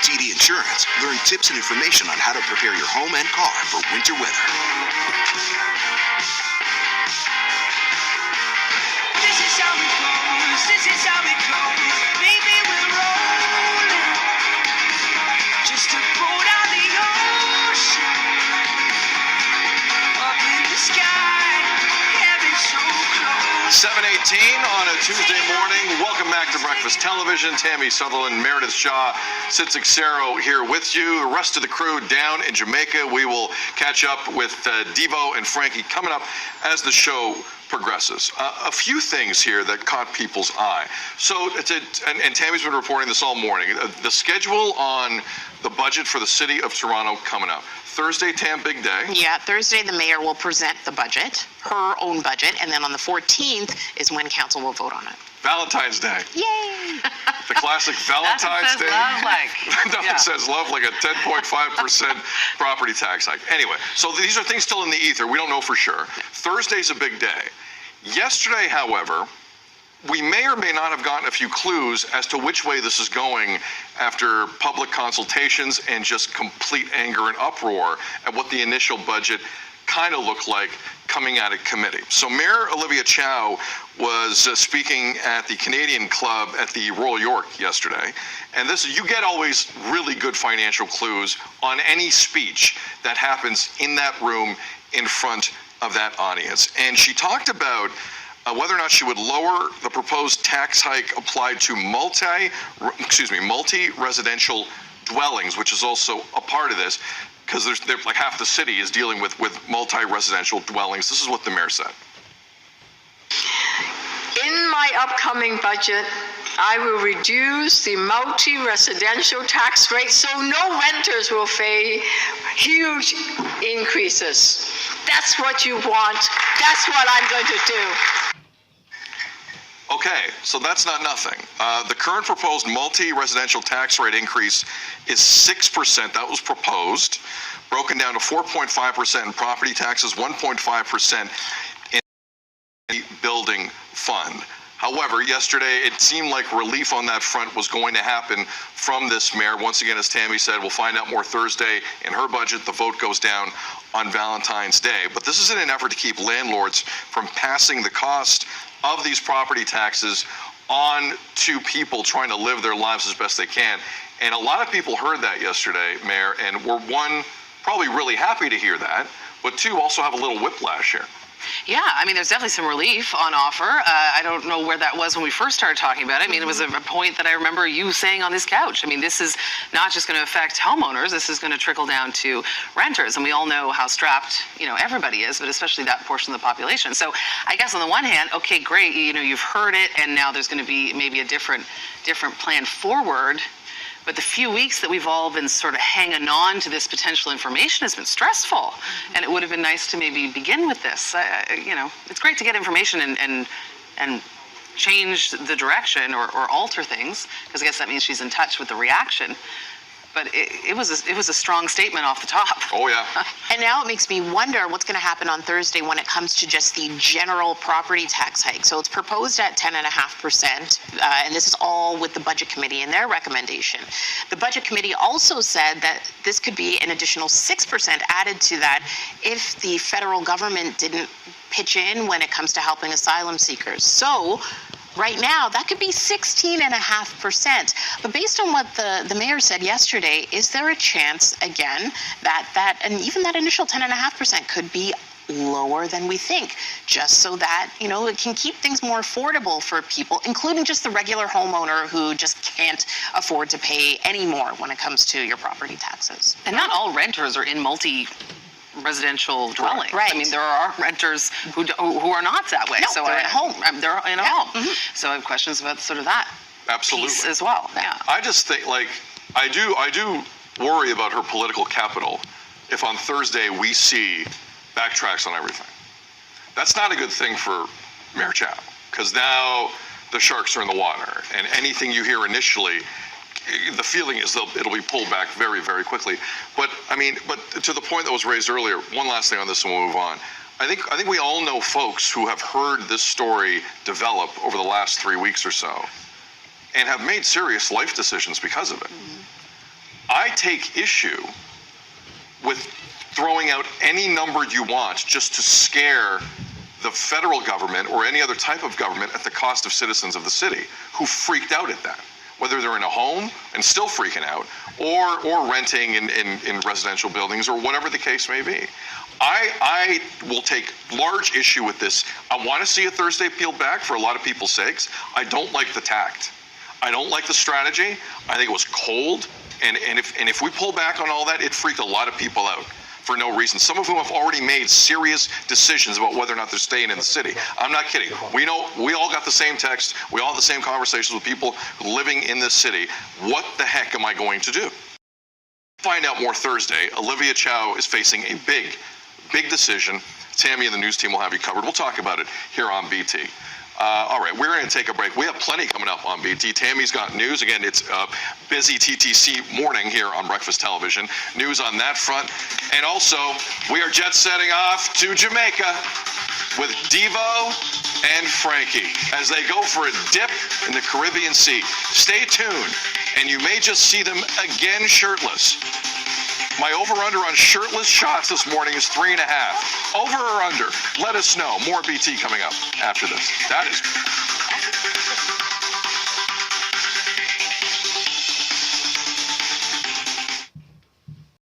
TD Insurance. Learn tips and information on how to prepare your home and car for winter weather. This is how it goes. This is how it goes. Baby, we're rolling. Just a boat on the ocean. Up in the sky. Heaven so close. 7:18 on a Tuesday morning. Welcome back to Breakfast Television. Tammy Sutherland, Meredith Shaw, Sid Cicero here with you. The rest of the crew down in Jamaica. We will catch up with Devo and Frankie coming up as the show progresses. A few things here that caught people's eye. So, and Tammy's been reporting this all morning. The schedule on the budget for the city of Toronto coming up. Thursday, Tam, big day. Yeah, Thursday the mayor will present the budget, her own budget, and then on the 14th is when council will vote on it. Valentine's Day. Yay! The classic Valentine's Day. Love like. Nothing says love like a 10.5% property tax hike. Anyway, so these are things still in the ether. We don't know for sure. Thursday's a big day. Yesterday, however, we may or may not have gotten a few clues as to which way this is going after public consultations and just complete anger and uproar at what the initial budget kind of looked like coming out of committee. So Mayor Olivia Chow was speaking at the Canadian Club at the Royal York yesterday. And you get always really good financial clues on any speech that happens in that room in front of that audience. And she talked about whether or not she would lower the proposed tax hike applied to multi-residential dwellings, which is also a part of this, because there's like half the city is dealing with multi-residential dwellings. This is what the mayor said. In my upcoming budget, I will reduce the multi-residential tax rate so no renters will face huge increases. That's what you want. That's what I'm going to do. Okay, so that's not nothing. The current proposed multi-residential tax rate increase is 6%. That was proposed, broken down to 4.5% in property taxes, 1.5% in the building fund. However, yesterday it seemed like relief on that front was going to happen from this mayor. Once again, as Tammy said, we'll find out more Thursday. In her budget, the vote goes down on Valentine's Day. But this is in an effort to keep landlords from passing the cost of these property taxes on to people trying to live their lives as best they can. And a lot of people heard that yesterday, Mayor, and were, one, probably really happy to hear that, but two, also have a little whiplash here. Yeah, I mean, there's definitely some relief on offer. I don't know where that was when we first started talking about it. I mean, it was a point that I remember you saying on this couch. I mean, this is not just going to affect homeowners. This is going to trickle down to renters. And we all know how strapped, everybody is, but especially that portion of the population. So I guess on the one hand, okay, great. You've heard it, and now there's going to be maybe a different plan forward. But the few weeks that we've all been sort of hanging on to this potential information has been stressful. And it would have been nice to maybe begin with this. It's great to get information and change the direction or alter things, because I guess that means she's in touch with the reaction. But it was a strong statement off the top. Oh, yeah. And now it makes me wonder what's going to happen on Thursday when it comes to just the general property tax hike. So it's proposed at 10.5%, and this is all with the Budget Committee and their recommendation. The Budget Committee also said that this could be an additional 6% added to that if the federal government didn't pitch in when it comes to helping asylum seekers. So right now, that could be 16.5%. But based on what the mayor said yesterday, is there a chance, again, that and even that initial 10.5% could be lower than we think, just so that, it can keep things more affordable for people, including just the regular homeowner who just can't afford to pay any more when it comes to your property taxes. And not all renters are in multi-residential dwellings. Right. I mean, there are renters who are not that way. No, so they're at home. They're in a home. Mm-hmm. So I have questions about sort of that piece as well. Yeah. I just think, I do worry about her political capital if on Thursday we see backtracks on everything. That's not a good thing for Mayor Chow, because now the sharks are in the water, and anything you hear initially, the feeling is it'll be pulled back very, very quickly. But to the point that was raised earlier, one last thing on this and we'll move on. I think we all know folks who have heard this story develop over the last 3 weeks or so and have made serious life decisions because of it. I take issue with throwing out any number you want just to scare the federal government or any other type of government at the cost of citizens of the city who freaked out at that, whether they're in a home and still freaking out or renting in residential buildings or whatever the case may be. I will take large issue with this. I want to see a Thursday peeled back for a lot of people's sakes. I don't like the tact. I don't like the strategy. I think it was cold. And if we pull back on all that, it freaked a lot of people out for no reason, some of whom have already made serious decisions about whether or not they're staying in the city. I'm not kidding. We know, we all got the same text. We all have the same conversations with people living in this city. What the heck am I going to do? Find out more Thursday. Olivia Chow is facing a big decision. Tammy and the news team will have you covered. We'll talk about it here on BT. All right, we're going to take a break. We have plenty coming up on BT. Tammy's got news. Again, it's a busy TTC morning here on Breakfast Television. News on that front. And also, we are jet setting off to Jamaica with Devo and Frankie as they go for a dip in the Caribbean Sea. Stay tuned, and you may just see them again shirtless. My over-under on shirtless shots this morning is 3.5. Over or under? Let us know. More BT coming up after this. That is